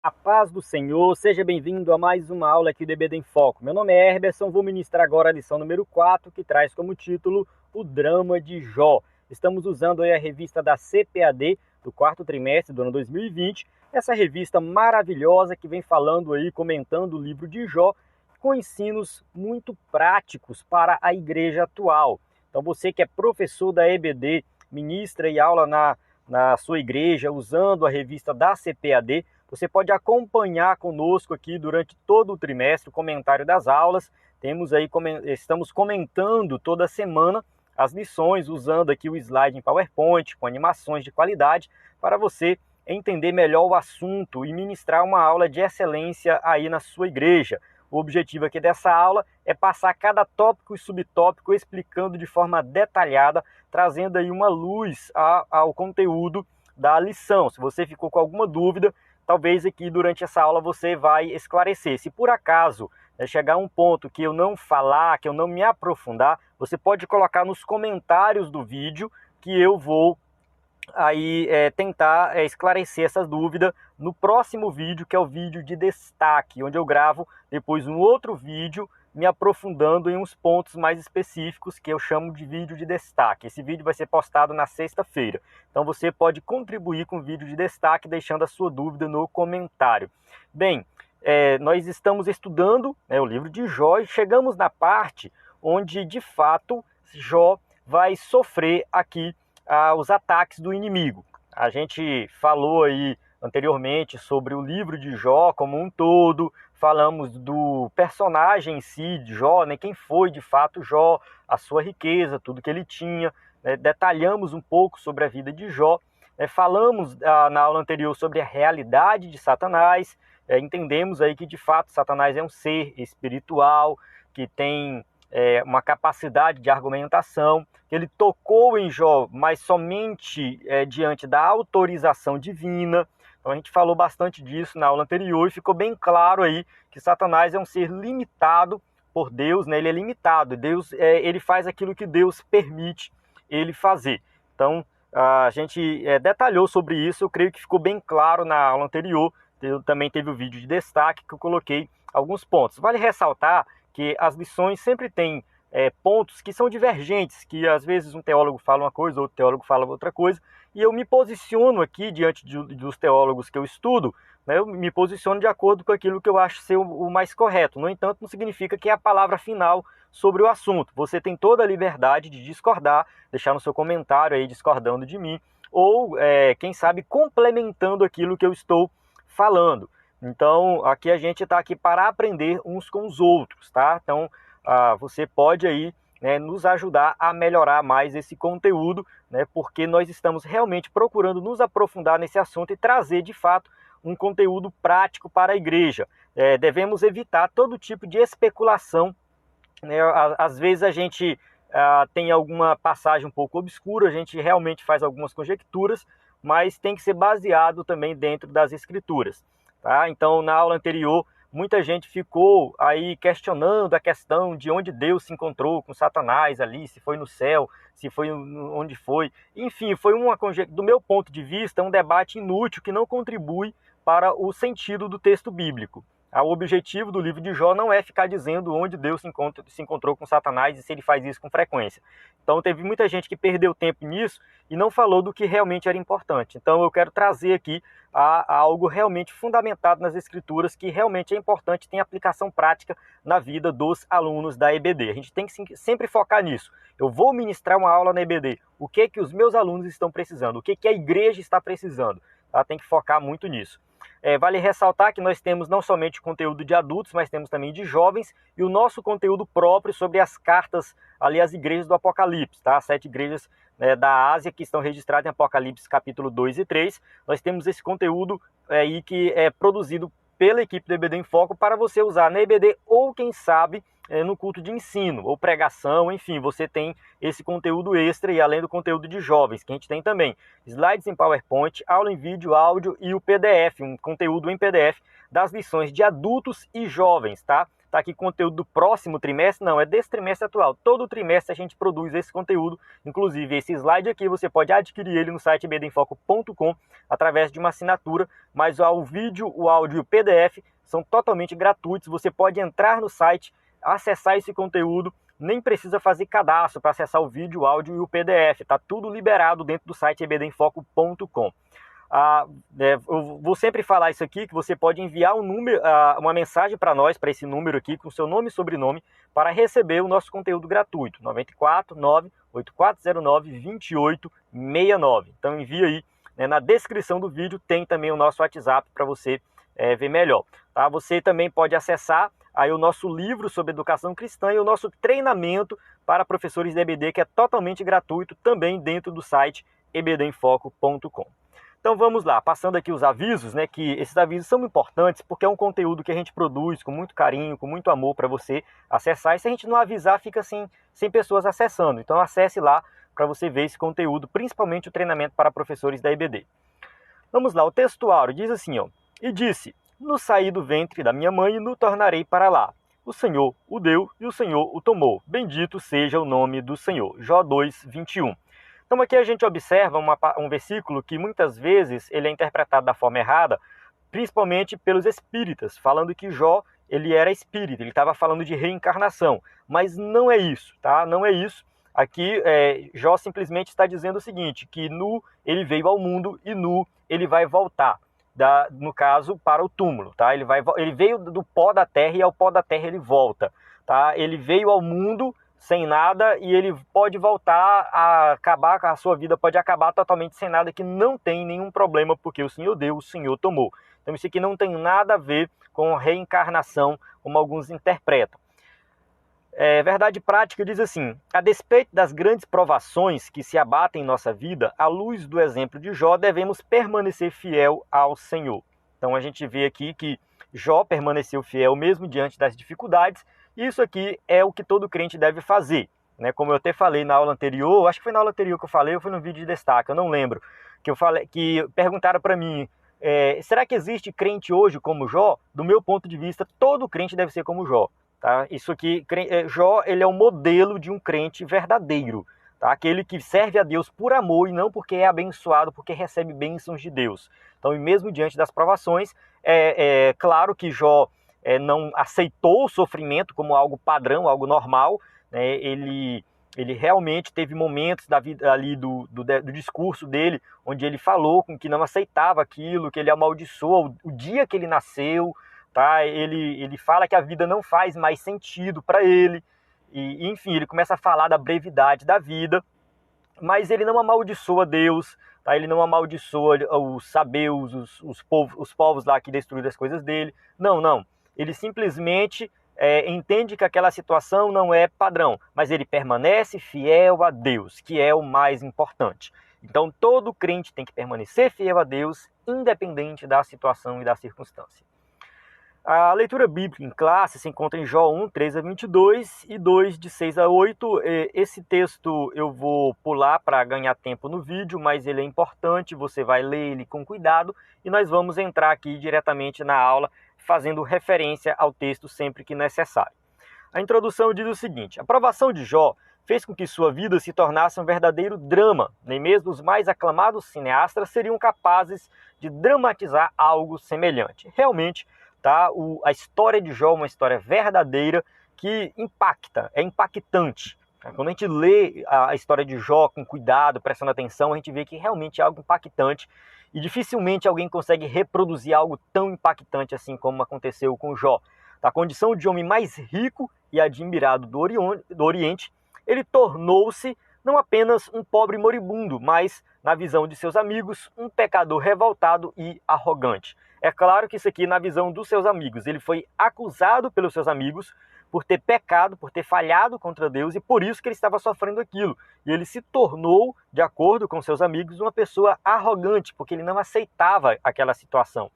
A paz do Senhor, seja bem-vindo a mais uma aula aqui do EBD em Foco. Meu nome é Herberson, vou ministrar agora a lição número 4, que traz como título O Drama de Jó. Estamos usando aí a revista da CPAD do quarto trimestre do ano 2020, essa revista maravilhosa que vem falando aí, comentando o livro de Jó, com ensinos muito práticos para a igreja atual. Então você que é professor da EBD, ministra e aula na sua igreja usando a revista da CPAD, você pode acompanhar conosco aqui durante todo o trimestre o comentário das aulas. Estamos comentando toda semana as lições, usando aqui o slide em PowerPoint, com animações de qualidade, para você entender melhor o assunto e ministrar uma aula de excelência aí na sua igreja. O objetivo aqui dessa aula é passar cada tópico e subtópico explicando de forma detalhada, trazendo aí uma luz ao conteúdo da lição. Se você ficou com alguma dúvida, talvez aqui durante essa aula você vai esclarecer. Se por acaso chegar a um ponto que eu não falar, que eu não me aprofundar, você pode colocar nos comentários do vídeo que eu vou aí tentar esclarecer essas dúvidas no próximo vídeo, que é o vídeo de destaque, onde eu gravo depois um outro vídeo me aprofundando em uns pontos mais específicos que eu chamo de vídeo de destaque. Esse vídeo vai ser postado na sexta-feira. Então você pode contribuir com o vídeo de destaque deixando a sua dúvida no comentário. Bem, nós estamos estudando o livro de Jó e chegamos na parte onde de fato Jó vai sofrer aqui os ataques do inimigo. A gente falou aí anteriormente sobre o livro de Jó como um todo, falamos do personagem em si de Jó, quem foi de fato Jó, a sua riqueza, tudo que ele tinha, detalhamos um pouco sobre a vida de Jó, falamos na aula anterior sobre a realidade de Satanás, entendemos aí que de fato Satanás é um ser espiritual, que tem uma capacidade de argumentação, que ele tocou em Jó, mas somente diante da autorização divina. Então a gente falou bastante disso na aula anterior e ficou bem claro aí que Satanás é um ser limitado por Deus, ele é limitado. Deus, ele faz aquilo que Deus permite ele fazer. Então a gente detalhou sobre isso, eu creio que ficou bem claro na aula anterior. Também teve o vídeo de destaque que eu coloquei alguns pontos. Vale ressaltar que as lições sempre têm pontos que são divergentes, que às vezes um teólogo fala uma coisa, outro teólogo fala outra coisa, e eu me posiciono aqui diante dos teólogos que eu estudo, eu me posiciono de acordo com aquilo que eu acho ser o mais correto. No entanto, não significa que é a palavra final sobre o assunto. Você tem toda a liberdade de discordar, deixar no seu comentário aí discordando de mim, ou quem sabe complementando aquilo que eu estou falando. Então, aqui a gente está aqui para aprender uns com os outros, tá? Então, você pode aí nos ajudar a melhorar mais esse conteúdo, porque nós estamos realmente procurando nos aprofundar nesse assunto e trazer, de fato, um conteúdo prático para a igreja. Devemos evitar todo tipo de especulação. Às vezes a gente tem alguma passagem um pouco obscura, a gente realmente faz algumas conjecturas, mas tem que ser baseado também dentro das escrituras. Tá? Então, na aula anterior, muita gente ficou aí questionando a questão de onde Deus se encontrou com Satanás ali, se foi no céu, se foi onde foi. Enfim, foi do meu ponto de vista, um debate inútil que não contribui para o sentido do texto bíblico. O objetivo do livro de Jó não é ficar dizendo onde Deus se encontrou com Satanás e se ele faz isso com frequência. Então teve muita gente que perdeu tempo nisso e não falou do que realmente era importante. Então eu quero trazer aqui algo realmente fundamentado nas escrituras, que realmente é importante, tem aplicação prática na vida dos alunos da EBD. A gente tem que sempre focar nisso. Eu vou ministrar uma aula na EBD. O que que os meus alunos estão precisando? O que que a igreja está precisando? Tá? Tem que focar muito nisso. Vale ressaltar que nós temos não somente conteúdo de adultos, mas temos também de jovens, e o nosso conteúdo próprio sobre as cartas, ali as igrejas do Apocalipse, tá? As 7 igrejas da Ásia que estão registradas em Apocalipse capítulo 2 e 3. Nós temos esse conteúdo aí que é produzido pela equipe do EBD em Foco para você usar na EBD ou, quem sabe, no culto de ensino ou pregação, enfim, você tem esse conteúdo extra, e além do conteúdo de jovens, que a gente tem também slides em PowerPoint, aula em vídeo, áudio e o PDF, um conteúdo em PDF das lições de adultos e jovens, tá? tá aqui conteúdo do próximo trimestre, não, é desse trimestre atual. Todo trimestre a gente produz esse conteúdo, inclusive esse slide aqui você pode adquirir ele no site ebdenfoco.com através de uma assinatura, mas o vídeo, o áudio e o PDF são totalmente gratuitos. Você pode entrar no site, acessar esse conteúdo, nem precisa fazer cadastro para acessar o vídeo, o áudio e o PDF, tá tudo liberado dentro do site ebdenfoco.com. Eu vou sempre falar isso aqui, que você pode enviar um número, uma mensagem para nós, para esse número aqui, com seu nome e sobrenome, para receber o nosso conteúdo gratuito, 94 98409 2869. Então envia aí, né, na descrição do vídeo tem também o nosso WhatsApp para você ver melhor. Tá? Você também pode acessar aí o nosso livro sobre educação cristã e o nosso treinamento para professores de EBD, que é totalmente gratuito, também dentro do site ebdenfoco.com. Então vamos lá, passando aqui os avisos, né, que esses avisos são importantes porque é um conteúdo que a gente produz com muito carinho, com muito amor para você acessar, e se a gente não avisar fica assim, sem pessoas acessando. Então acesse lá para você ver esse conteúdo, principalmente o treinamento para professores da EBD. Vamos lá, o textuário diz assim, ó: e disse, no saí do ventre da minha mãe e no tornarei para lá. O Senhor o deu e o Senhor o tomou. Bendito seja o nome do Senhor. Jó 2, 21. Então aqui a gente observa um versículo que muitas vezes ele é interpretado da forma errada, principalmente pelos espíritas, falando que Jó ele era espírito, ele estava falando de reencarnação, mas não é isso, tá? Não é isso. Aqui Jó simplesmente está dizendo o seguinte, que nu ele veio ao mundo e nu ele vai voltar, no caso para o túmulo, tá? Ele veio do pó da terra e ao pó da terra ele volta, tá? Ele veio ao mundo sem nada e ele pode voltar a acabar, a sua vida pode acabar totalmente sem nada, que não tem nenhum problema, porque o Senhor deu, o Senhor tomou. Então isso aqui não tem nada a ver com reencarnação, como alguns interpretam. Verdade prática diz assim: a despeito das grandes provações que se abatem em nossa vida, à luz do exemplo de Jó, devemos permanecer fiel ao Senhor. Então a gente vê aqui que Jó permaneceu fiel mesmo diante das dificuldades. Isso aqui é o que todo crente deve fazer, né? Como eu até falei na aula anterior, acho que foi na aula anterior que eu falei, ou foi no vídeo de destaque, eu não lembro, que perguntaram para mim, será que existe crente hoje como Jó? Do meu ponto de vista, todo crente deve ser como Jó, tá? Isso aqui, Jó, ele é um modelo de um crente verdadeiro, tá? Aquele que serve a Deus por amor e não porque é abençoado, porque recebe bênçãos de Deus. Então, e mesmo diante das provações, claro que Jó não aceitou o sofrimento como algo padrão, algo normal, né? Ele realmente teve momentos da vida ali do discurso dele, onde ele falou com que não aceitava aquilo, que ele amaldiçoou o dia que ele nasceu, tá? Ele fala que a vida não faz mais sentido para ele, e enfim, ele começa a falar da brevidade da vida, mas ele não amaldiçoa Deus, tá? Ele não amaldiçoa os sabeus, os povos lá que destruíram as coisas dele, não. Ele simplesmente entende que aquela situação não é padrão, mas ele permanece fiel a Deus, que é o mais importante. Então todo crente tem que permanecer fiel a Deus, independente da situação e da circunstância. A leitura bíblica em classe se encontra em Jó 1, 13 a 22 e 2, de 6 a 8. Esse texto eu vou pular para ganhar tempo no vídeo, mas ele é importante, você vai ler ele com cuidado e nós vamos entrar aqui diretamente na aula, fazendo referência ao texto sempre que necessário. A introdução diz o seguinte: a provação de Jó fez com que sua vida se tornasse um verdadeiro drama. Nem mesmo os mais aclamados cineastas seriam capazes de dramatizar algo semelhante. Realmente, tá? A história de Jó é uma história verdadeira que impacta, é impactante. Quando a gente lê a história de Jó com cuidado, prestando atenção, a gente vê que realmente é algo impactante e dificilmente alguém consegue reproduzir algo tão impactante assim como aconteceu com Jó. Da condição de homem mais rico e admirado do Oriente, ele tornou-se não apenas um pobre moribundo, mas, na visão de seus amigos, um pecador revoltado e arrogante. É claro que isso aqui, na visão dos seus amigos, ele foi acusado pelos seus amigos por ter pecado, por ter falhado contra Deus, e por isso que ele estava sofrendo aquilo. E ele se tornou, de acordo com seus amigos, uma pessoa arrogante, porque ele não aceitava aquela situação.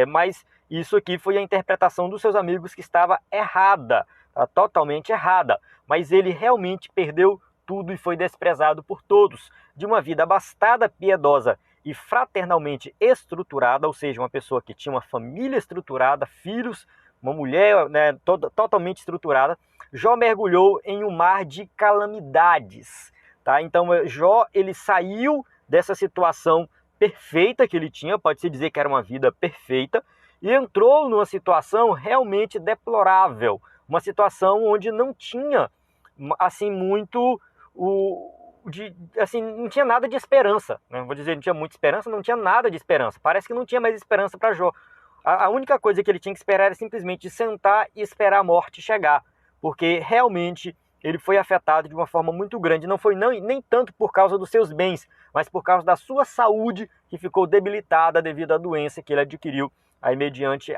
Mas isso aqui foi a interpretação dos seus amigos que estava errada, totalmente errada. Mas ele realmente perdeu tudo e foi desprezado por todos. De uma vida abastada, piedosa e fraternalmente estruturada, ou seja, uma pessoa que tinha uma família estruturada, filhos uma mulher, né, totalmente estruturada, Jó mergulhou em um mar de calamidades. Tá? Então Jó ele saiu dessa situação perfeita que ele tinha, pode-se dizer que era uma vida perfeita, e entrou numa situação realmente deplorável, uma situação onde não tinha assim muito assim, não tinha nada de esperança, né? Vou dizer, não tinha muita esperança, não tinha nada de esperança. Parece que não tinha mais esperança para Jó. A única coisa que ele tinha que esperar era simplesmente sentar e esperar a morte chegar, porque realmente ele foi afetado de uma forma muito grande. Não foi nem tanto por causa dos seus bens, mas por causa da sua saúde, que ficou debilitada devido à doença que ele adquiriu aí mediante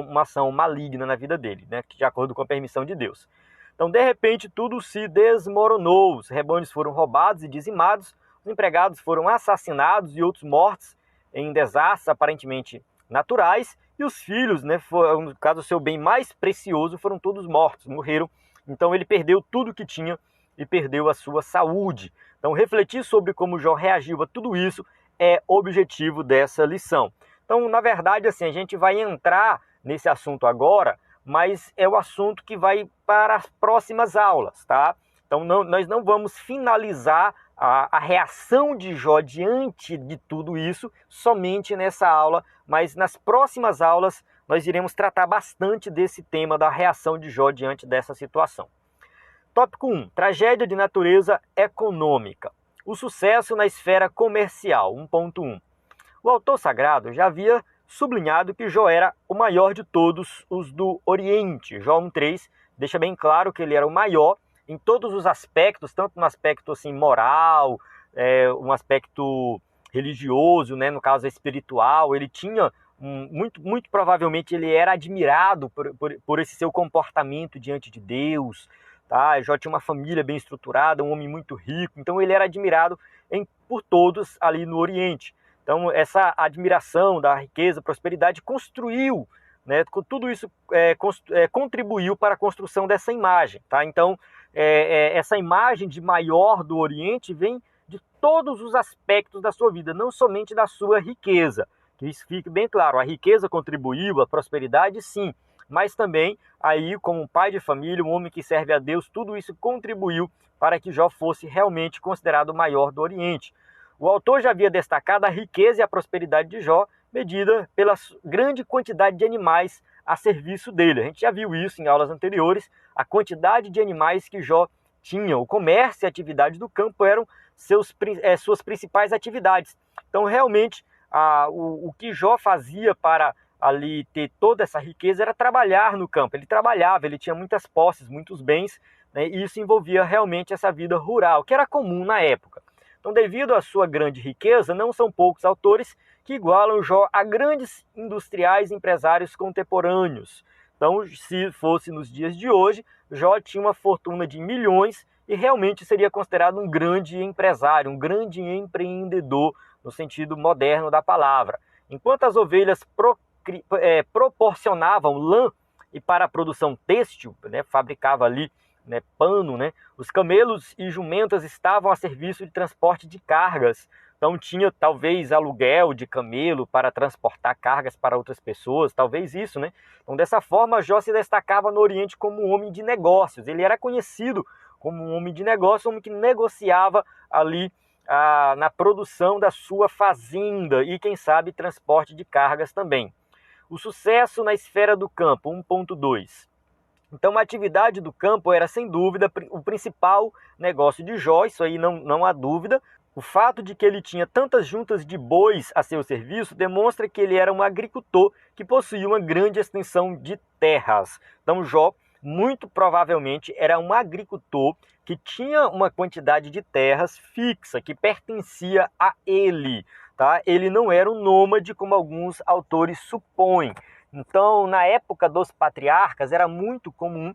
uma ação maligna na vida dele, né? De acordo com a permissão de Deus. Então, de repente, tudo se desmoronou. Os rebanhos foram roubados e dizimados, os empregados foram assassinados e outros mortos em desastres aparentemente naturais, e os filhos, né, no caso, o seu bem mais precioso, foram todos mortos, morreram. Então, ele perdeu tudo que tinha e perdeu a sua saúde. Então, refletir sobre como Jó reagiu a tudo isso é objetivo dessa lição. Então, na verdade, assim, a gente vai entrar nesse assunto agora, mas é o assunto que vai para as próximas aulas, tá? Então nós não vamos finalizar a reação de Jó diante de tudo isso somente nessa aula, mas nas próximas aulas nós iremos tratar bastante desse tema da reação de Jó diante dessa situação. Tópico 1. Tragédia de natureza econômica. O sucesso na esfera comercial, 1.1. O autor sagrado já havia sublinhado que Jó era o maior de todos os do Oriente. Jó 1.3 deixa bem claro que ele era o maior em todos os aspectos, tanto no aspecto assim, moral, um aspecto religioso, né, no caso espiritual. Ele tinha, muito provavelmente, ele era admirado por esse seu comportamento diante de Deus. Tá? Jó tinha uma família bem estruturada, um homem muito rico, então ele era admirado por todos ali no Oriente. Então, essa admiração da riqueza, prosperidade, construiu, né, tudo isso contribuiu para a construção dessa imagem. Tá? Então, essa imagem de maior do Oriente vem de todos os aspectos da sua vida, não somente da sua riqueza. Que isso fique bem claro, a riqueza contribuiu, a prosperidade sim, mas também, aí, como um pai de família, um homem que serve a Deus, tudo isso contribuiu para que Jó fosse realmente considerado o maior do Oriente. O autor já havia destacado a riqueza e a prosperidade de Jó, medida pela grande quantidade de animais a serviço dele. A gente já viu isso em aulas anteriores, a quantidade de animais que Jó tinha. O comércio e a atividade do campo eram suas principais atividades. Então, realmente, o que Jó fazia para ali ter toda essa riqueza era trabalhar no campo. Ele trabalhava, ele tinha muitas posses, muitos bens, né, e isso envolvia realmente essa vida rural, que era comum na época. Então, devido à sua grande riqueza, não são poucos autores que igualam Jó a grandes industriais e empresários contemporâneos. Então, se fosse nos dias de hoje, Jó tinha uma fortuna de milhões e realmente seria considerado um grande empresário, um grande empreendedor, no sentido moderno da palavra. Enquanto as ovelhas proporcionavam lã e para a produção têxtil, né, fabricava ali, né, pano, né, os camelos e jumentas estavam a serviço de transporte de cargas. Então tinha talvez aluguel de camelo para transportar cargas para outras pessoas, talvez isso, né? Então dessa forma Jó se destacava no Oriente como um homem de negócios. Ele era conhecido como um homem de negócios, um homem que negociava ali na produção da sua fazenda e, quem sabe, transporte de cargas também. O sucesso na esfera do campo, 1.2. Então a atividade do campo era sem dúvida o principal negócio de Jó, isso aí não há dúvida. O fato de que ele tinha tantas juntas de bois a seu serviço demonstra que ele era um agricultor que possuía uma grande extensão de terras. Então Jó, muito provavelmente, era um agricultor que tinha uma quantidade de terras fixa, que pertencia a ele. Tá? Ele não era um nômade como alguns autores supõem. Então, na época dos patriarcas, era muito comum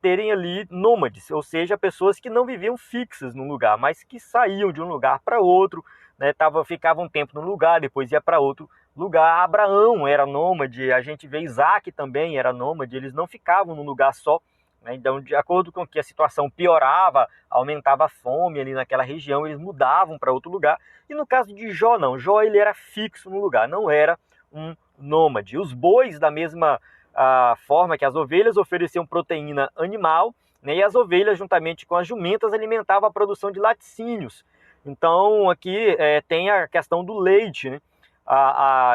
terem ali nômades, ou seja, pessoas que não viviam fixas num lugar, mas que saíam de um lugar para outro, né, ficavam um tempo num lugar, depois ia para outro lugar. Abraão era nômade, a gente vê Isaac também era nômade, eles não ficavam num lugar só, né? Então, de acordo com que a situação piorava, aumentava a fome ali naquela região, eles mudavam para outro lugar. E no caso de Jó, não. Jó ele era fixo no lugar, não era um nômade. Os bois da mesma a forma que as ovelhas ofereciam proteína animal, né, e as ovelhas, juntamente com as jumentas, alimentavam a produção de laticínios. Então, aqui tem a questão do leite, né?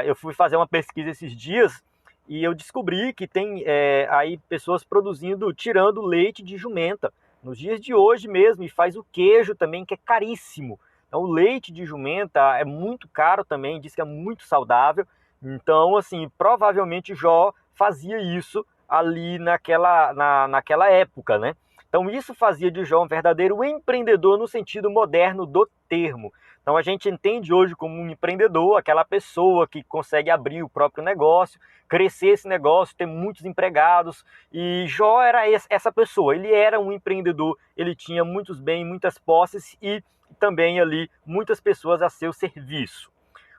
Eu fui fazer uma pesquisa esses dias e eu descobri que tem aí pessoas produzindo, tirando leite de jumenta, nos dias de hoje mesmo, e faz o queijo também, que é caríssimo. Então, o leite de jumenta é muito caro também, diz que é muito saudável. Então, assim, provavelmente Jó fazia isso ali naquela época, né? Então, isso fazia de Jó um verdadeiro empreendedor no sentido moderno do termo. Então, a gente entende hoje como um empreendedor aquela pessoa que consegue abrir o próprio negócio, crescer esse negócio, ter muitos empregados. E Jó era essa pessoa, ele era um empreendedor, ele tinha muitos bens, muitas posses e também ali muitas pessoas a seu serviço.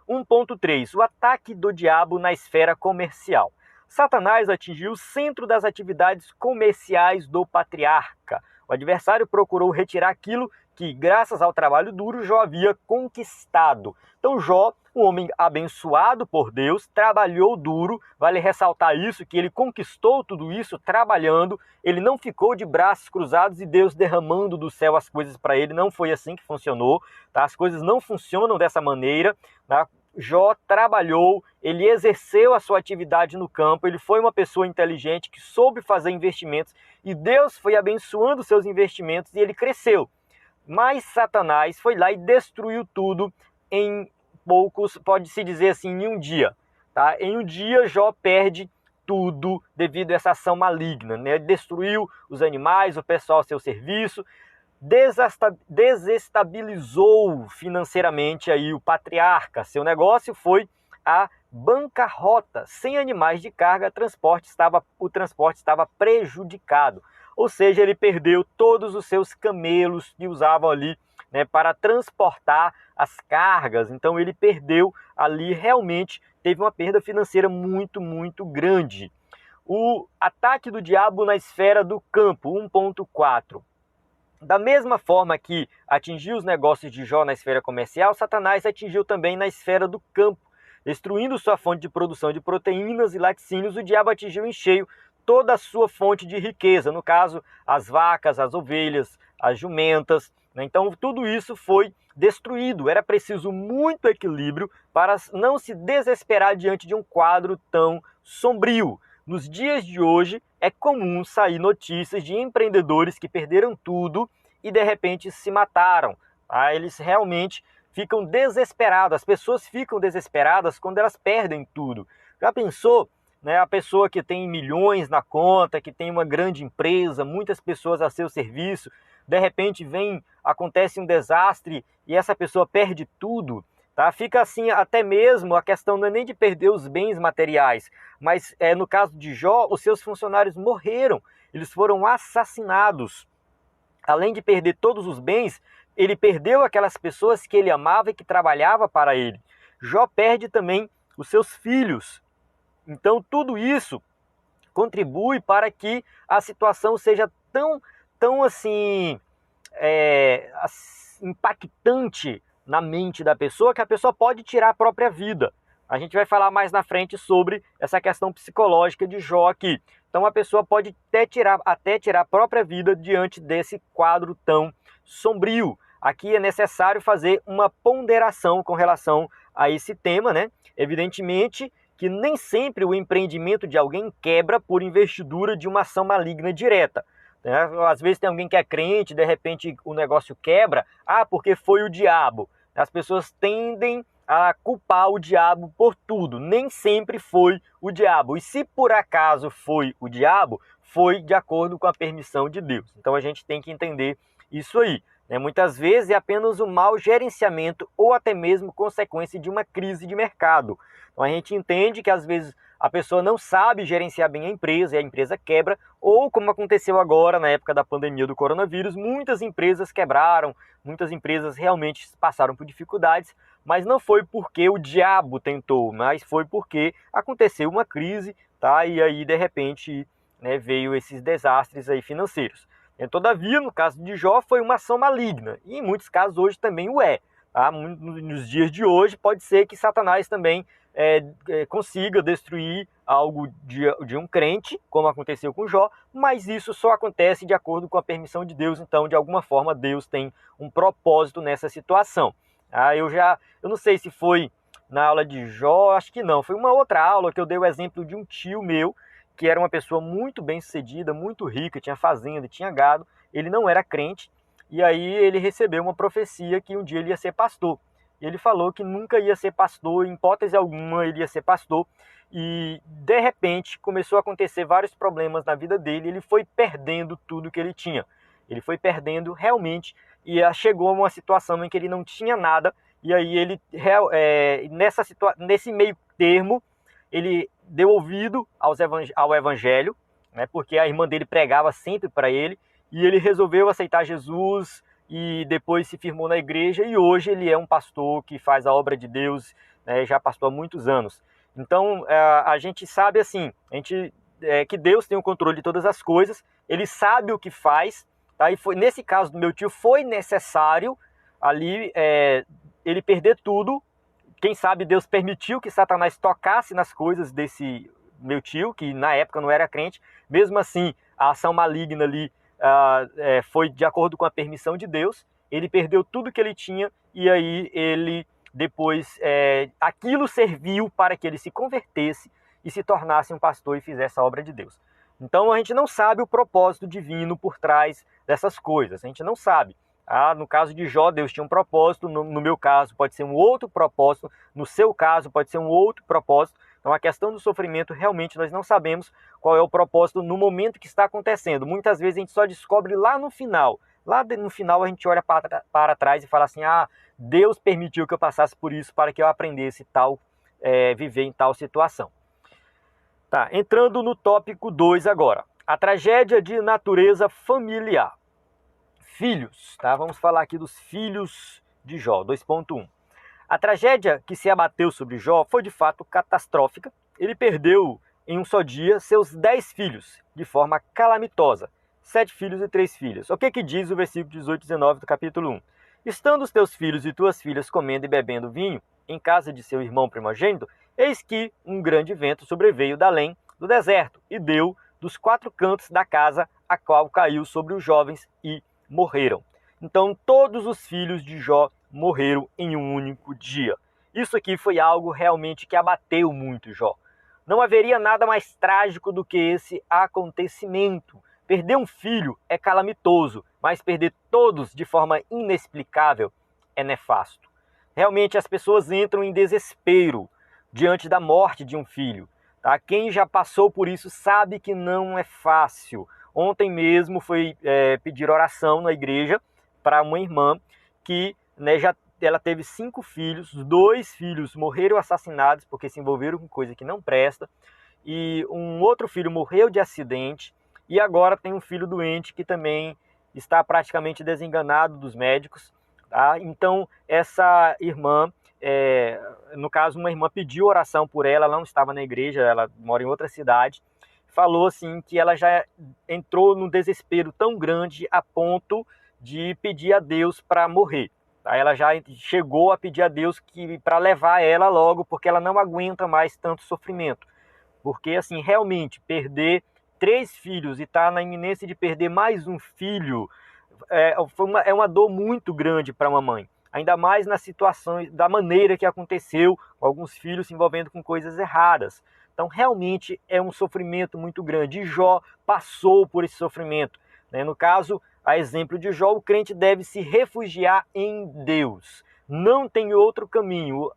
1.3. O ataque do diabo na esfera comercial. Satanás atingiu o centro das atividades comerciais do patriarca. O adversário procurou retirar aquilo que, graças ao trabalho duro, Jó havia conquistado. Então Jó, um homem abençoado por Deus, trabalhou duro, vale ressaltar isso, que ele conquistou tudo isso trabalhando, ele não ficou de braços cruzados e Deus derramando do céu as coisas para ele, não foi assim que funcionou, tá? As coisas não funcionam dessa maneira, tá? Jó trabalhou, ele exerceu a sua atividade no campo, ele foi uma pessoa inteligente que soube fazer investimentos e Deus foi abençoando seus investimentos e ele cresceu. Mas Satanás foi lá e destruiu tudo em poucos, pode-se dizer assim, em um dia. Tá? Em um dia, Jó perde tudo devido a essa ação maligna, né? Ele destruiu os animais, o pessoal ao seu serviço, desestabilizou financeiramente aí o patriarca. Seu negócio foi a bancarrota. Sem animais de carga, o transporte estava prejudicado. Ou seja, ele perdeu todos os seus camelos que usavam ali, né, para transportar as cargas. Então ele perdeu ali, realmente teve uma perda financeira muito, muito grande. O ataque do diabo na esfera do campo, 1.4. Da mesma forma que atingiu os negócios de Jó na esfera comercial, Satanás atingiu também na esfera do campo. Destruindo sua fonte de produção de proteínas e laticínios, o diabo atingiu em cheio toda a sua fonte de riqueza, no caso, as vacas, as ovelhas, as jumentas, né? Então, tudo isso foi destruído. Era preciso muito equilíbrio para não se desesperar diante de um quadro tão sombrio. Nos dias de hoje, é comum sair notícias de empreendedores que perderam tudo e, de repente, se mataram. Tá? Eles realmente ficam desesperados. As pessoas ficam desesperadas quando elas perdem tudo. Já pensou? Né, a pessoa que tem milhões na conta, que tem uma grande empresa, muitas pessoas a seu serviço, de repente acontece um desastre e essa pessoa perde tudo, tá? Fica assim, até mesmo a questão não é nem de perder os bens materiais, mas no caso de Jó, os seus funcionários morreram, eles foram assassinados. Além de perder todos os bens, ele perdeu aquelas pessoas que ele amava e que trabalhavam para ele. Jó perde também os seus filhos. Então, tudo isso contribui para que a situação seja tão assim, impactante na mente da pessoa, que a pessoa pode tirar a própria vida. A gente vai falar mais na frente sobre essa questão psicológica de Jó aqui. Então, a pessoa pode até tirar a própria vida diante desse quadro tão sombrio. Aqui é necessário fazer uma ponderação com relação a esse tema, né? Evidentemente que nem sempre o empreendimento de alguém quebra por investidura de uma ação maligna direta. Né? Às vezes tem alguém que é crente, de repente o negócio quebra, porque foi o diabo. As pessoas tendem a culpar o diabo por tudo. Nem sempre foi o diabo. E se por acaso foi o diabo, foi de acordo com a permissão de Deus. Então a gente tem que entender isso aí. Né? Muitas vezes é apenas um mau gerenciamento ou até mesmo consequência de uma crise de mercado. Então a gente entende que às vezes a pessoa não sabe gerenciar bem a empresa e a empresa quebra, ou como aconteceu agora na época da pandemia do coronavírus, muitas empresas quebraram, muitas empresas realmente passaram por dificuldades, mas não foi porque o diabo tentou, mas foi porque aconteceu uma crise, tá? E aí de repente, né, veio esses desastres aí financeiros. Todavia, no caso de Jó, foi uma ação maligna, e em muitos casos hoje também o é. Tá? Nos dias de hoje, pode ser que Satanás também consiga destruir algo de um crente, como aconteceu com Jó, mas isso só acontece de acordo com a permissão de Deus. Então, de alguma forma, Deus tem um propósito nessa situação. Eu não sei se foi na aula de Jó, acho que não, foi uma outra aula que eu dei o exemplo de um tio meu, que era uma pessoa muito bem sucedida, muito rica, tinha fazenda, tinha gado, ele não era crente, e aí ele recebeu uma profecia que um dia ele ia ser pastor. E ele falou que nunca ia ser pastor, em hipótese alguma ele ia ser pastor, e de repente começou a acontecer vários problemas na vida dele, ele foi perdendo tudo que ele tinha. Ele foi perdendo realmente, e chegou a uma situação em que ele não tinha nada, e aí ele, nesse meio termo, ele deu ouvido ao evangelho, né, porque a irmã dele pregava sempre para ele, e ele resolveu aceitar Jesus, e depois se firmou na igreja, e hoje ele é um pastor que faz a obra de Deus, né, já pastor há muitos anos. Então, a gente sabe assim, que Deus tem o controle de todas as coisas, ele sabe o que faz, tá? E nesse caso do meu tio, foi necessário ali ele perder tudo. Quem sabe Deus permitiu que Satanás tocasse nas coisas desse meu tio, que na época não era crente. Mesmo assim, a ação maligna ali foi de acordo com a permissão de Deus. Ele perdeu tudo que ele tinha, e aí ele depois, aquilo serviu para que ele se convertesse e se tornasse um pastor e fizesse a obra de Deus. Então a gente não sabe o propósito divino por trás dessas coisas, a gente não sabe. No caso de Jó, Deus tinha um propósito, no meu caso pode ser um outro propósito, no seu caso pode ser um outro propósito. Então a questão do sofrimento, realmente nós não sabemos qual é o propósito no momento que está acontecendo. Muitas vezes a gente só descobre lá no final. Lá no final a gente olha para trás e fala assim, Deus permitiu que eu passasse por isso para que eu aprendesse viver em tal situação. Tá, entrando no tópico 2 agora. A tragédia de natureza familiar. Filhos, tá? Vamos falar aqui dos filhos de Jó, 2.1. A tragédia que se abateu sobre Jó foi de fato catastrófica. Ele perdeu em um só dia seus 10 filhos, de forma calamitosa. 7 filhos e 3 filhas. O que diz o versículo 18 e 19 do capítulo 1? Estando os teus filhos e tuas filhas comendo e bebendo vinho em casa de seu irmão primogênito, eis que um grande vento sobreveio da além do deserto e deu dos 4 cantos da casa, a qual caiu sobre os jovens e morreram. Então todos os filhos de Jó morreram em um único dia. Isso aqui foi algo realmente que abateu muito Jó. Não haveria nada mais trágico do que esse acontecimento. Perder um filho é calamitoso, mas perder todos de forma inexplicável é nefasto. Realmente as pessoas entram em desespero diante da morte de um filho. Tá? Quem já passou por isso sabe que não é fácil. Ontem mesmo foi pedir oração na igreja para uma irmã que ela teve 5 filhos, 2 filhos morreram assassinados porque se envolveram com coisa que não presta, e um outro filho morreu de acidente, e agora tem um filho doente que também está praticamente desenganado dos médicos. Tá? Então essa irmã, no caso uma irmã pediu oração por ela não estava na igreja, ela mora em outra cidade, falou assim que ela já entrou num desespero tão grande a ponto de pedir a Deus para morrer. Tá? Ela já chegou a pedir a Deus para levar ela logo, porque ela não aguenta mais tanto sofrimento. Porque assim, realmente, perder 3 filhos e estar na iminência de perder mais um filho é uma dor muito grande para uma mãe. Ainda mais na situação, da maneira que aconteceu, alguns filhos se envolvendo com coisas erradas. Então, realmente é um sofrimento muito grande. E Jó passou por esse sofrimento. Né? No caso, a exemplo de Jó, o crente deve se refugiar em Deus. Não tem outro caminho.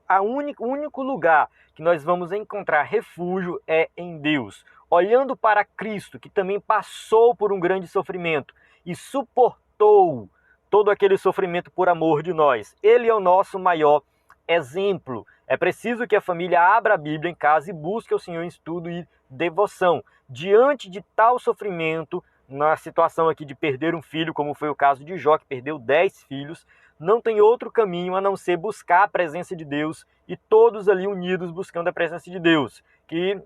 O único lugar que nós vamos encontrar refúgio é em Deus. Olhando para Cristo, que também passou por um grande sofrimento e suportou todo aquele sofrimento por amor de nós. Ele é o nosso maior exemplo. É preciso que a família abra a Bíblia em casa e busque o Senhor em estudo e devoção. Diante de tal sofrimento, na situação aqui de perder um filho, como foi o caso de Jó, que perdeu 10 filhos, não tem outro caminho a não ser buscar a presença de Deus e todos ali unidos buscando a presença de Deus. Que,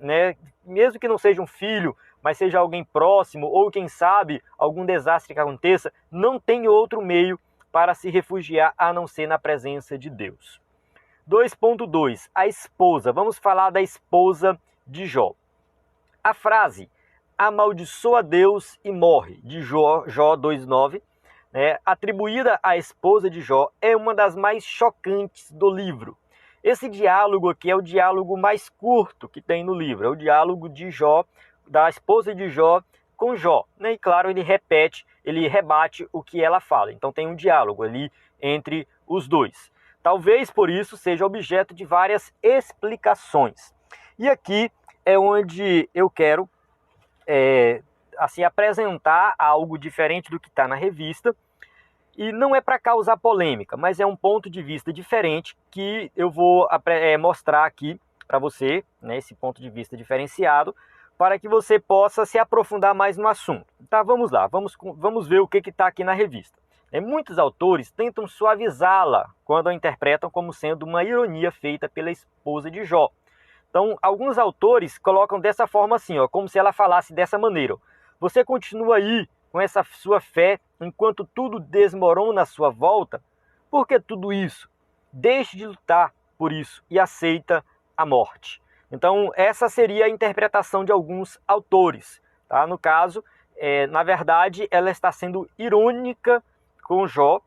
mesmo que não seja um filho, mas seja alguém próximo ou quem sabe algum desastre que aconteça, não tem outro meio para se refugiar a não ser na presença de Deus. 2.2. A esposa. Vamos falar da esposa de Jó. A frase amaldiçoa Deus e morre, de Jó 2.9, atribuída à esposa de Jó, é uma das mais chocantes do livro. Esse diálogo aqui é o diálogo mais curto que tem no livro, é o diálogo de Jó, da esposa de Jó com Jó. E claro, ele rebate o que ela fala. Então tem um diálogo ali entre os dois. Talvez por isso seja objeto de várias explicações. E aqui é onde eu quero apresentar algo diferente do que está na revista. E não é para causar polêmica, mas é um ponto de vista diferente que eu vou mostrar aqui para você, esse ponto de vista diferenciado, para que você possa se aprofundar mais no assunto. Tá, vamos lá, vamos ver o que está aqui na revista. Muitos autores tentam suavizá-la quando a interpretam como sendo uma ironia feita pela esposa de Jó. Então, alguns autores colocam dessa forma assim, como se ela falasse dessa maneira. Você continua aí com essa sua fé enquanto tudo desmorona à sua volta? Por que tudo isso? Deixe de lutar por isso e aceita a morte. Então, essa seria a interpretação de alguns autores. Tá? No caso, na verdade, ela está sendo irônica com Jó,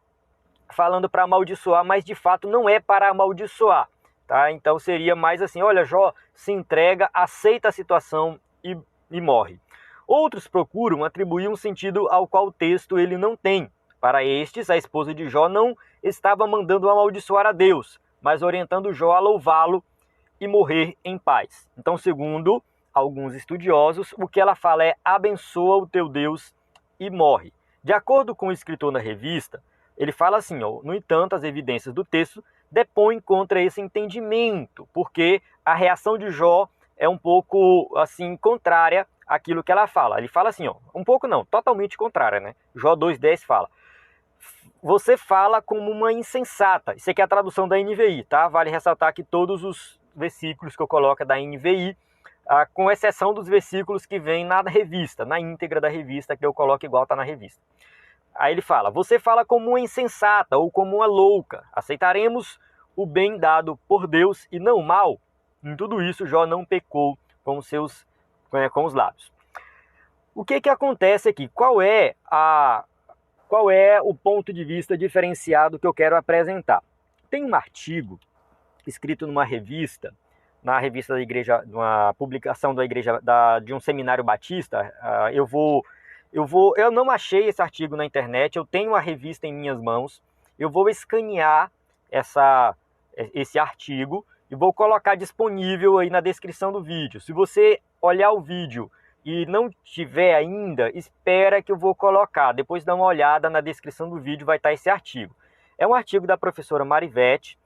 falando para amaldiçoar, mas de fato não é para amaldiçoar. Tá? Então seria mais assim, olha, Jó se entrega, aceita a situação e morre. Outros procuram atribuir um sentido ao qual o texto ele não tem. Para estes, a esposa de Jó não estava mandando amaldiçoar a Deus, mas orientando Jó a louvá-lo e morrer em paz. Então, segundo alguns estudiosos, o que ela fala é abençoa o teu Deus e morre. De acordo com o escritor na revista, ele fala assim, no entanto, as evidências do texto depõem contra esse entendimento, porque a reação de Jó é um pouco assim contrária àquilo que ela fala. Ele fala assim, um pouco não, totalmente contrária, Jó 2.10 fala: você fala como uma insensata. Isso aqui é a tradução da NVI, tá? Vale ressaltar que todos os versículos que eu coloco é da NVI, com exceção dos versículos que vêm na revista, na íntegra da revista, que eu coloco igual está na revista. Aí ele fala: você fala como uma insensata ou como uma louca. Aceitaremos o bem dado por Deus e não o mal? Em tudo isso, Jó não pecou com os lábios. O que acontece aqui? Qual é o ponto de vista diferenciado que eu quero apresentar? Tem um artigo escrito numa revista, na revista da igreja, uma publicação da igreja de um seminário batista. Eu não achei esse artigo na internet, eu tenho a revista em minhas mãos, eu vou escanear esse artigo e vou colocar disponível aí na descrição do vídeo. Se você olhar o vídeo e não tiver ainda, espera que eu vou colocar. Depois dá uma olhada na descrição do vídeo, vai estar esse artigo. É um artigo da professora Marivete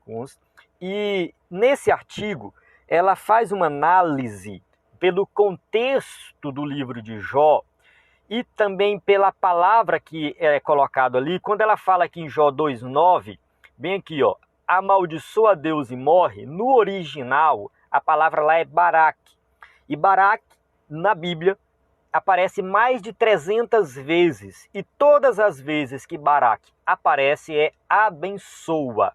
Kunz, e nesse artigo ela faz uma análise pelo contexto do livro de Jó e também pela palavra que é colocado ali. Quando ela fala aqui em Jó 2.9, bem aqui, amaldiçoa Deus e morre, no original a palavra lá é Barak. E Barak, na Bíblia, aparece mais de 300 vezes. E todas as vezes que Barak aparece é abençoa.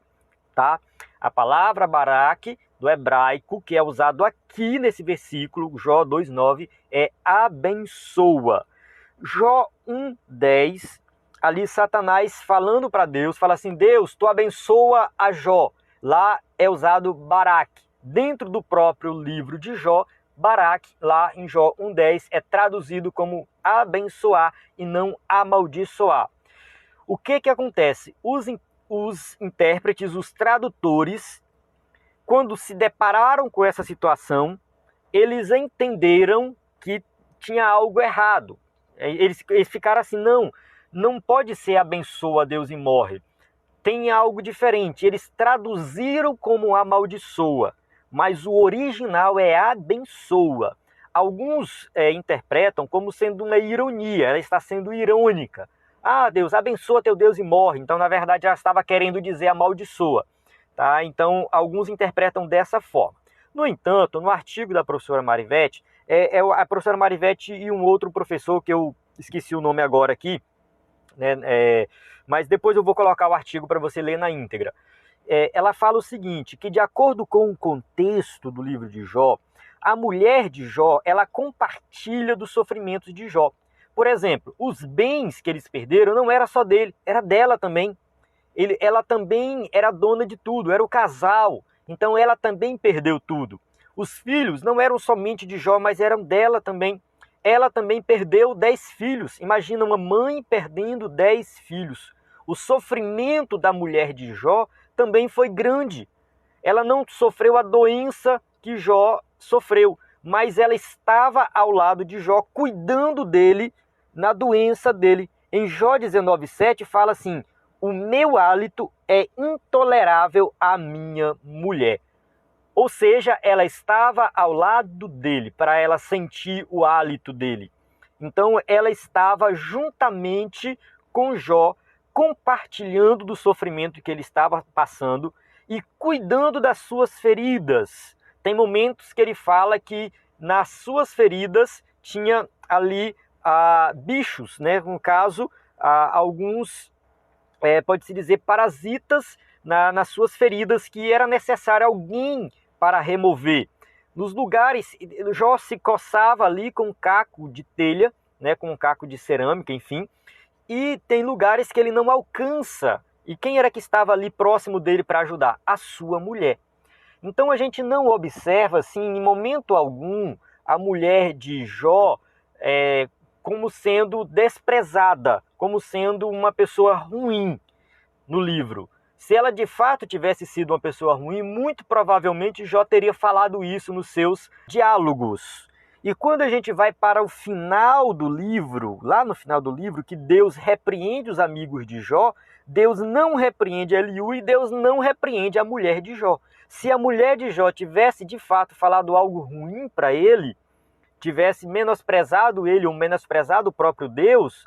Tá? A palavra Barak, do hebraico, que é usado aqui nesse versículo, Jó 2.9, é abençoa. Jó 1.10, ali Satanás falando para Deus, fala assim: Deus, tu abençoa a Jó. Lá é usado Barak. Dentro do próprio livro de Jó, Barak, lá em Jó 1.10, é traduzido como abençoar e não amaldiçoar. O que acontece? Os intérpretes, os tradutores, quando se depararam com essa situação, eles entenderam que tinha algo errado. Eles ficaram assim: não pode ser abençoa Deus e morre. Tem algo diferente. Eles traduziram como amaldiçoa, mas o original é abençoa. Alguns interpretam como sendo uma ironia, ela está sendo irônica. Deus, abençoa teu Deus e morre. Então, na verdade, ela estava querendo dizer amaldiçoa. Tá? Então, alguns interpretam dessa forma. No entanto, no artigo da professora Marivete, a professora Marivete e um outro professor, que eu esqueci o nome agora aqui, né? Mas depois eu vou colocar o artigo para você ler na íntegra. Ela fala o seguinte, que de acordo com o contexto do livro de Jó, a mulher de Jó, ela compartilha dos sofrimentos de Jó. Por exemplo, os bens que eles perderam não era só dele, era dela também. Ela também era dona de tudo, era o casal, então ela também perdeu tudo. Os filhos não eram somente de Jó, mas eram dela também. Ela também perdeu 10 filhos. Imagina uma mãe perdendo 10 filhos. O sofrimento da mulher de Jó também foi grande. Ela não sofreu a doença que Jó sofreu, mas ela estava ao lado de Jó, cuidando dele na doença dele. Em Jó 19,7 fala assim: o meu hálito é intolerável à minha mulher. Ou seja, ela estava ao lado dele, para ela sentir o hálito dele. Então ela estava juntamente com Jó, compartilhando do sofrimento que ele estava passando e cuidando das suas feridas. Tem momentos que ele fala que nas suas feridas tinha ali bichos, né? No caso, alguns, pode-se dizer, parasitas nas suas feridas, que era necessário alguém para remover. Nos lugares, Jó se coçava ali com um caco de telha, né, com um caco de cerâmica, enfim, e tem lugares que ele não alcança. E quem era que estava ali próximo dele para ajudar? A sua mulher. Então a gente não observa, assim, em momento algum, a mulher de Jó como sendo desprezada, como sendo uma pessoa ruim no livro. Se ela de fato tivesse sido uma pessoa ruim, muito provavelmente Jó teria falado isso nos seus diálogos. E quando a gente vai para o final do livro, lá no final do livro, que Deus repreende os amigos de Jó, Deus não repreende Eliú e Deus não repreende a mulher de Jó. Se a mulher de Jó tivesse de fato falado algo ruim para ele, tivesse menosprezado ele ou menosprezado o próprio Deus,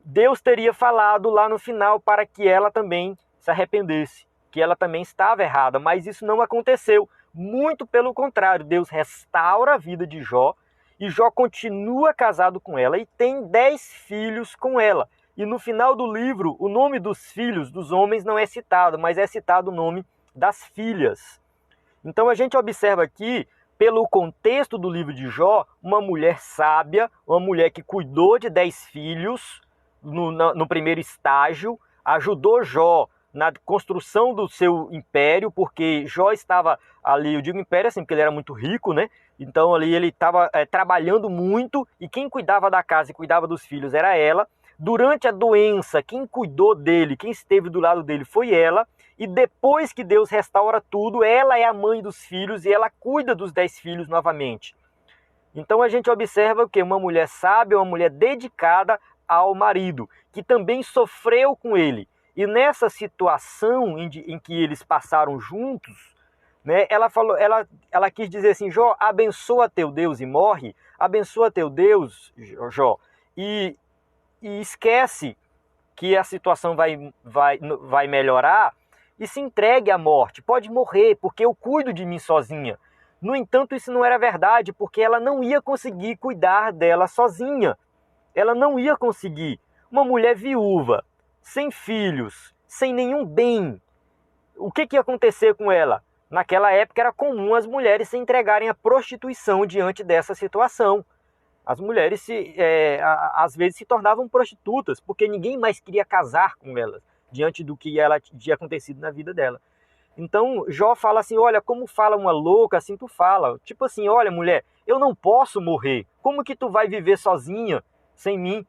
Deus teria falado lá no final para que ela também se arrependesse, que ela também estava errada, mas isso não aconteceu. Muito pelo contrário, Deus restaura a vida de Jó, e Jó continua casado com ela e tem 10 filhos com ela. E no final do livro, o nome dos filhos dos homens não é citado, mas é citado o nome das filhas. Então a gente observa aqui, pelo contexto do livro de Jó, uma mulher sábia, uma mulher que cuidou de 10 filhos no primeiro estágio, ajudou Jó na construção do seu império, porque Jó estava ali, eu digo império assim, porque ele era muito rico, né? Então ali ele estava trabalhando muito, e quem cuidava da casa e cuidava dos filhos era ela. Durante a doença, quem cuidou dele, quem esteve do lado dele foi ela, e depois que Deus restaura tudo, ela é a mãe dos filhos e ela cuida dos 10 filhos novamente. Então a gente observa o quê? Uma mulher sábia, uma mulher dedicada ao marido, que também sofreu com ele. E nessa situação em que eles passaram juntos, né, ela quis dizer assim: Jó, abençoa teu Deus e morre, abençoa teu Deus, Jó, e esquece que a situação vai melhorar e se entregue à morte. Pode morrer, porque eu cuido de mim sozinha. No entanto, isso não era verdade, porque ela não ia conseguir cuidar dela sozinha. Ela não ia conseguir. Uma mulher viúva, sem filhos, sem nenhum bem. O que ia acontecer com ela? Naquela época era comum as mulheres se entregarem à prostituição diante dessa situação. As mulheres às vezes se tornavam prostitutas, porque ninguém mais queria casar com elas, diante do que tinha acontecido na vida dela. Então Jó fala assim: olha, como fala uma louca, assim tu fala. Tipo assim: olha, mulher, eu não posso morrer. Como que tu vai viver sozinha, sem mim?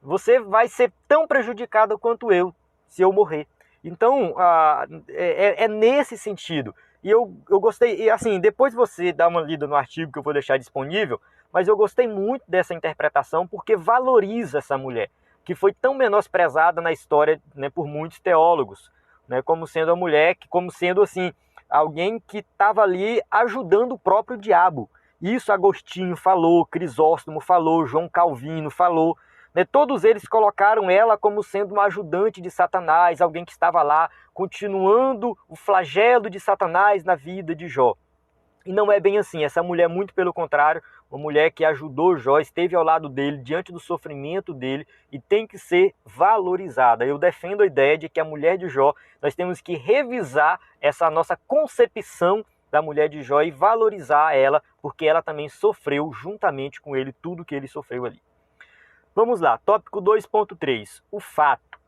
Você vai ser tão prejudicada quanto eu, se eu morrer. Então, é nesse sentido. E eu gostei, e assim, depois você dá uma lida no artigo que eu vou deixar disponível, mas eu gostei muito dessa interpretação, porque valoriza essa mulher, que foi tão menosprezada na história, né, por muitos teólogos, né, como sendo a mulher, como sendo assim, alguém que estava ali ajudando o próprio diabo. Isso Agostinho falou, Crisóstomo falou, João Calvino falou, né? Todos eles colocaram ela como sendo uma ajudante de Satanás, alguém que estava lá continuando o flagelo de Satanás na vida de Jó. E não é bem assim. Essa mulher, muito pelo contrário, uma mulher que ajudou Jó, esteve ao lado dele, diante do sofrimento dele, e tem que ser valorizada. Eu defendo a ideia de que a mulher de Jó, nós temos que revisar essa nossa concepção da mulher de Jó e valorizar ela, porque ela também sofreu juntamente com ele tudo que ele sofreu ali. Vamos lá, tópico 2.3, o fato.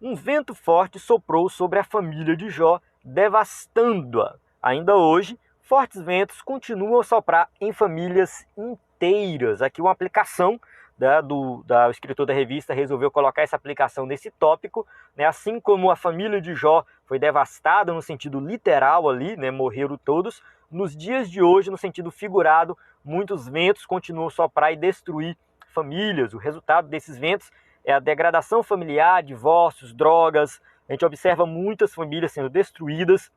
Um vento forte soprou sobre a família de Jó, devastando-a. Ainda hoje, fortes ventos continuam a soprar em famílias inteiras. Aqui uma aplicação do escritor da revista resolveu colocar essa aplicação nesse tópico, né? Assim como a família de Jó foi devastada no sentido literal ali, né? Morreram todos. Nos dias de hoje, no sentido figurado, muitos ventos continuam a soprar e destruir famílias. O resultado desses ventos é a degradação familiar, divórcios, drogas. A gente observa muitas famílias sendo destruídas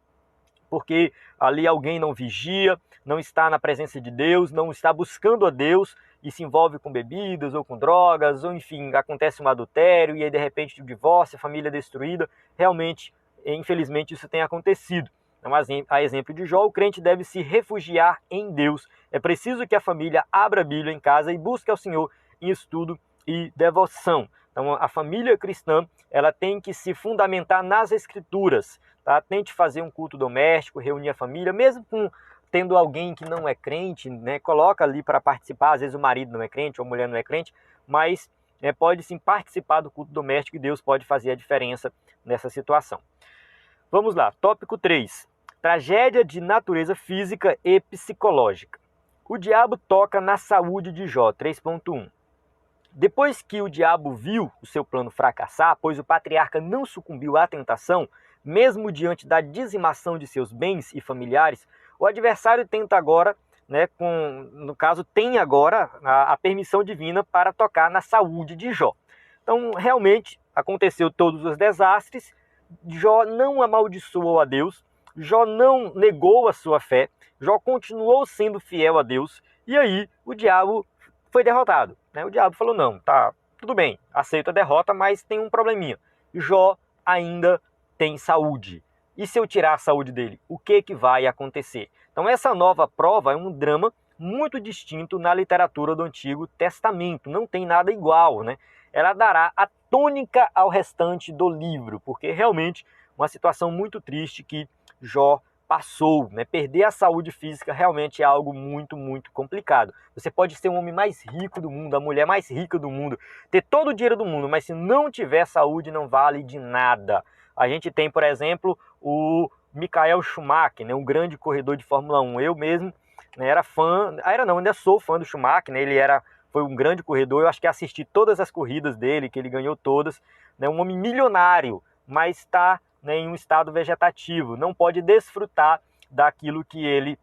porque ali alguém não vigia, não está na presença de Deus, não está buscando a Deus e se envolve com bebidas ou com drogas, ou enfim, acontece um adultério e aí de repente o divórcio, a família destruída. Realmente, infelizmente, isso tem acontecido. Mas a exemplo de Jó, o crente deve se refugiar em Deus. É preciso que a família abra a Bíblia em casa e busque ao Senhor em estudo e devoção. Então, a família cristã, ela tem que se fundamentar nas Escrituras. Tá? Tente fazer um culto doméstico, reunir a família, mesmo tendo alguém que não é crente, né? Coloca ali para participar. Às vezes o marido não é crente ou a mulher não é crente, mas pode sim participar do culto doméstico e Deus pode fazer a diferença nessa situação. Vamos lá, tópico 3. Tragédia de natureza física e psicológica. O diabo toca na saúde de Jó, 3.1. Depois que o diabo viu o seu plano fracassar, pois o patriarca não sucumbiu à tentação, mesmo diante da dizimação de seus bens e familiares, o adversário tenta agora, no caso, tem agora a permissão divina para tocar na saúde de Jó. Então, realmente, aconteceu todos os desastres, Jó não amaldiçoou a Deus, Jó não negou a sua fé, Jó continuou sendo fiel a Deus, e aí o diabo foi derrotado. O diabo falou, não, tá, tudo bem, aceito a derrota, mas tem um probleminha. Jó ainda tem saúde. E se eu tirar a saúde dele, o que vai acontecer? Então essa nova prova é um drama muito distinto na literatura do Antigo Testamento. Não tem nada igual, né? Ela dará a tônica ao restante do livro, porque realmente uma situação muito triste que Jó passou, né? Perder a saúde física realmente é algo muito, muito complicado. Você pode ser o homem mais rico do mundo, a mulher mais rica do mundo, ter todo o dinheiro do mundo, mas se não tiver saúde não vale de nada. A gente tem, por exemplo, o Michael Schumacher, né? Um grande corredor de Fórmula 1. Eu mesmo era fã, ainda sou fã do Schumacher, né? Foi um grande corredor, eu acho que assisti todas as corridas dele, que ele ganhou todas, né? Um homem milionário, mas está em um estado vegetativo, não pode desfrutar daquilo que ele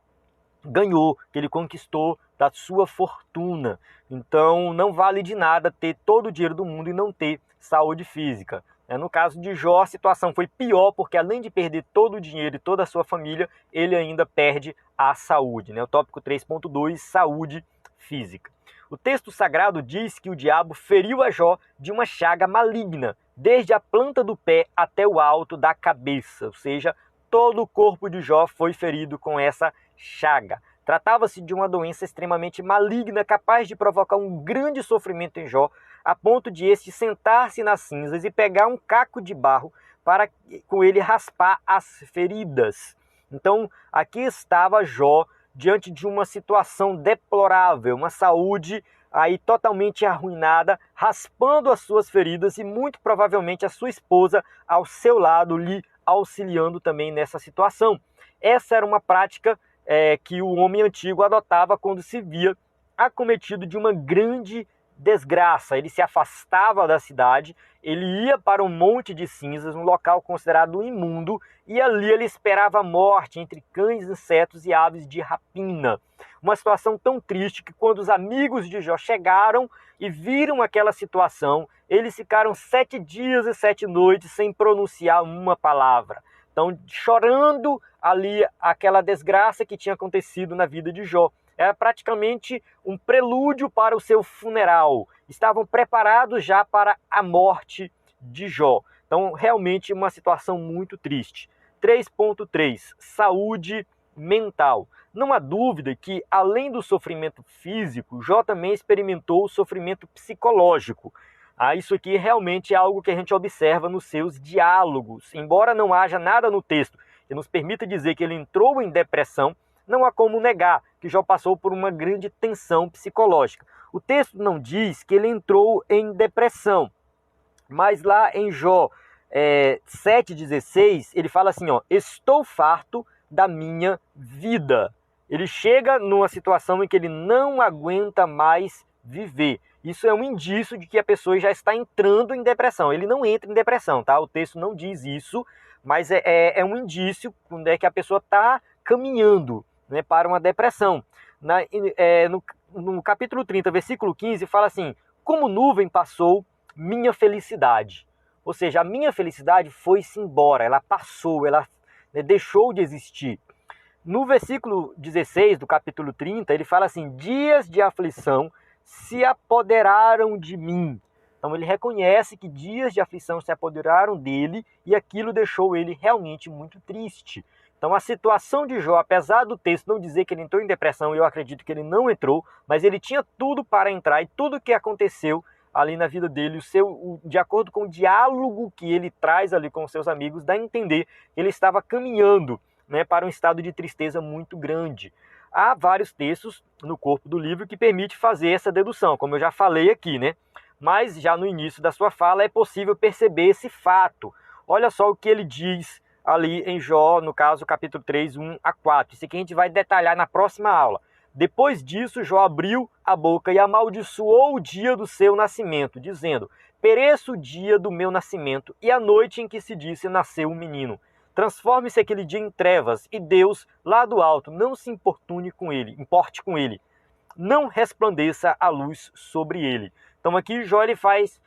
ganhou, que ele conquistou, da sua fortuna. Então não vale de nada ter todo o dinheiro do mundo e não ter saúde física. No caso de Jó, a situação foi pior, porque além de perder todo o dinheiro e toda a sua família, ele ainda perde a saúde. O tópico 3.2, saúde física. O texto sagrado diz que o diabo feriu a Jó de uma chaga maligna, desde a planta do pé até o alto da cabeça, ou seja, todo o corpo de Jó foi ferido com essa chaga. Tratava-se de uma doença extremamente maligna, capaz de provocar um grande sofrimento em Jó, a ponto de este sentar-se nas cinzas e pegar um caco de barro para com ele raspar as feridas. Então, aqui estava Jó diante de uma situação deplorável, uma saúde aí totalmente arruinada, raspando as suas feridas e muito provavelmente a sua esposa ao seu lado lhe auxiliando também nessa situação. Essa era uma prática que o homem antigo adotava quando se via acometido de uma grande desgraça. Ele se afastava da cidade, ele ia para um monte de cinzas, um local considerado imundo, e ali ele esperava a morte entre cães, insetos e aves de rapina. Uma situação tão triste que quando os amigos de Jó chegaram e viram aquela situação, eles ficaram 7 dias e 7 noites sem pronunciar uma palavra. Então, chorando ali aquela desgraça que tinha acontecido na vida de Jó. Era praticamente um prelúdio para o seu funeral. Estavam preparados já para a morte de Jó. Então, realmente uma situação muito triste. 3.3, saúde mental. Não há dúvida que, além do sofrimento físico, Jó também experimentou o sofrimento psicológico. Isso aqui realmente é algo que a gente observa nos seus diálogos. Embora não haja nada no texto que nos permita dizer que ele entrou em depressão, não há como negar que Jó passou por uma grande tensão psicológica. O texto não diz que ele entrou em depressão, mas lá em Jó 7,16, ele fala assim, estou farto da minha vida. Ele chega numa situação em que ele não aguenta mais viver. Isso é um indício de que a pessoa já está entrando em depressão. Ele não entra em depressão, tá? O texto não diz isso, mas é um indício quando é que a pessoa está caminhando, né, para uma depressão. No capítulo 30, versículo 15, fala assim, como nuvem passou minha felicidade. Ou seja, a minha felicidade foi-se embora, ela passou, ela deixou de existir. No versículo 16 do capítulo 30, ele fala assim, dias de aflição se apoderaram de mim. Então ele reconhece que dias de aflição se apoderaram dele e aquilo deixou ele realmente muito triste. Então a situação de Jó, apesar do texto não dizer que ele entrou em depressão, eu acredito que ele não entrou, mas ele tinha tudo para entrar e tudo o que aconteceu ali na vida dele, de acordo com o diálogo que ele traz ali com os seus amigos, dá a entender que ele estava caminhando, né, para um estado de tristeza muito grande. Há vários textos no corpo do livro que permite fazer essa dedução, como eu já falei aqui, né? Mas já no início da sua fala é possível perceber esse fato. Olha só o que ele diz ali em Jó, no caso, capítulo 3, 1 a 4. Isso aqui a gente vai detalhar na próxima aula. Depois disso, Jó abriu a boca e amaldiçoou o dia do seu nascimento, dizendo, pereça o dia do meu nascimento e a noite em que se disse nasceu um menino. Transforme-se aquele dia em trevas, e Deus, lá do alto, não se importe com ele. Não resplandeça a luz sobre ele. Então aqui Jó ele faz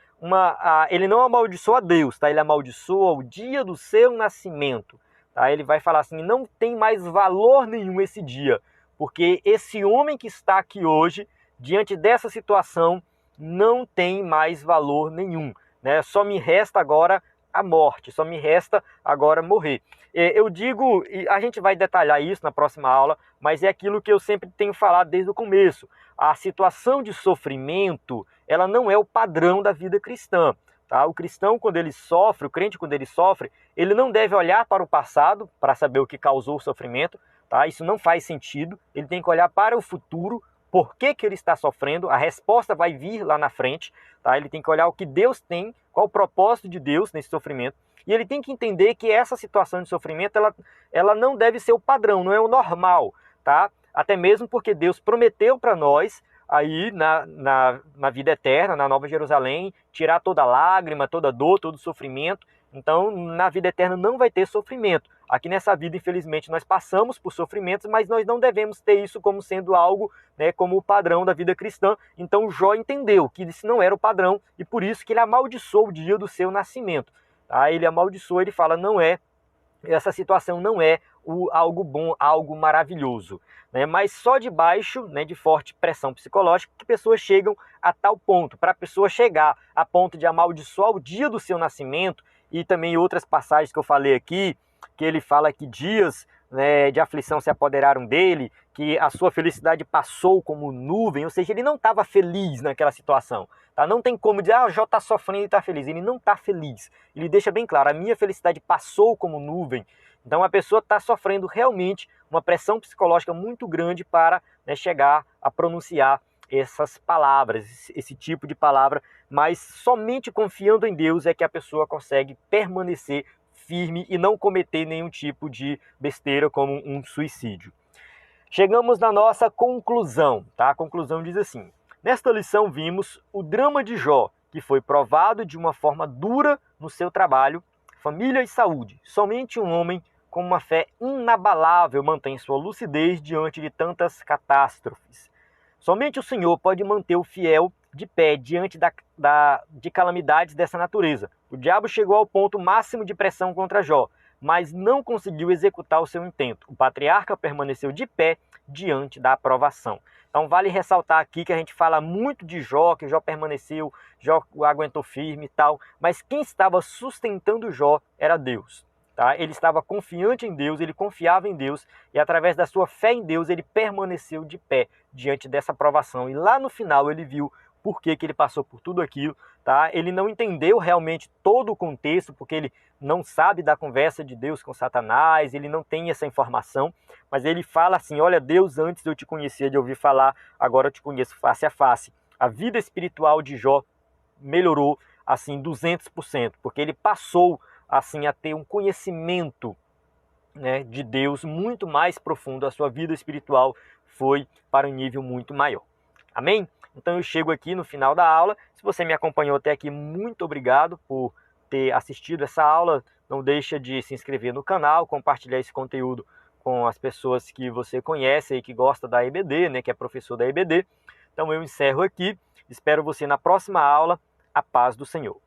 ele não amaldiçoa a Deus, tá? Ele amaldiçoa o dia do seu nascimento. Tá? Ele vai falar assim, não tem mais valor nenhum esse dia, porque esse homem que está aqui hoje, diante dessa situação, não tem mais valor nenhum, né? Só me resta agora a morte, só me resta agora morrer. Eu digo, e a gente vai detalhar isso na próxima aula, mas é aquilo que eu sempre tenho falado desde o começo. A situação de sofrimento, ela não é o padrão da vida cristã. Tá? O cristão, quando ele sofre, o crente, quando ele sofre, ele não deve olhar para o passado para saber o que causou o sofrimento. Tá? Isso não faz sentido. Ele tem que olhar para o futuro. Por que ele está sofrendo? A resposta vai vir lá na frente. Tá? Ele tem que olhar o que Deus tem, qual o propósito de Deus nesse sofrimento. E ele tem que entender que essa situação de sofrimento, ela não deve ser o padrão, não é o normal. Tá? Até mesmo porque Deus prometeu para nós, aí na vida eterna, na Nova Jerusalém, tirar toda lágrima, toda dor, todo sofrimento. Então, na vida eterna não vai ter sofrimento. Aqui nessa vida, infelizmente, nós passamos por sofrimentos, mas nós não devemos ter isso como sendo algo, né, como o padrão da vida cristã. Então, Jó entendeu que isso não era o padrão e por isso que ele amaldiçoou o dia do seu nascimento. Tá? Ele amaldiçoou, ele fala, essa situação não é algo bom, algo maravilhoso. Né? Mas só debaixo, né, de forte pressão psicológica que pessoas chegam a tal ponto. Para a pessoa chegar a ponto de amaldiçoar o dia do seu nascimento, e também outras passagens que eu falei aqui, que ele fala que dias, né, de aflição se apoderaram dele, que a sua felicidade passou como nuvem, ou seja, ele não estava feliz naquela situação. Tá? Não tem como dizer, Jó está sofrendo e está feliz. Ele não está feliz. Ele deixa bem claro, a minha felicidade passou como nuvem. Então a pessoa está sofrendo realmente uma pressão psicológica muito grande para, né, chegar a pronunciar essas palavras, esse tipo de palavra, mas somente confiando em Deus é que a pessoa consegue permanecer firme e não cometer nenhum tipo de besteira como um suicídio. Chegamos na nossa conclusão, tá? A conclusão diz assim, nesta lição vimos o drama de Jó, que foi provado de uma forma dura no seu trabalho, família e saúde. Somente um homem com uma fé inabalável mantém sua lucidez diante de tantas catástrofes. Somente o Senhor pode manter o fiel de pé diante de calamidades dessa natureza. O diabo chegou ao ponto máximo de pressão contra Jó, mas não conseguiu executar o seu intento. O patriarca permaneceu de pé diante da aprovação. Então vale ressaltar aqui que a gente fala muito de Jó, que Jó permaneceu, Jó aguentou firme e tal, mas quem estava sustentando Jó era Deus. tá? Ele estava confiante em Deus, ele confiava em Deus, e através da sua fé em Deus, ele permaneceu de pé diante dessa provação. E lá no final ele viu por que ele passou por tudo aquilo, tá? Ele não entendeu realmente todo o contexto, porque ele não sabe da conversa de Deus com Satanás, ele não tem essa informação, mas ele fala assim: olha, Deus, antes eu te conhecia de ouvir falar, agora eu te conheço face a face. A vida espiritual de Jó melhorou assim 200%, porque ele passou assim a ter um conhecimento, né, de Deus muito mais profundo. A sua vida espiritual foi para um nível muito maior. Amém? Então eu chego aqui no final da aula. Se você me acompanhou até aqui, muito obrigado por ter assistido essa aula. Não deixa de se inscrever no canal, compartilhar esse conteúdo com as pessoas que você conhece e que gosta da EBD, né, que é professor da EBD. Então eu encerro aqui. Espero você na próxima aula. A paz do Senhor.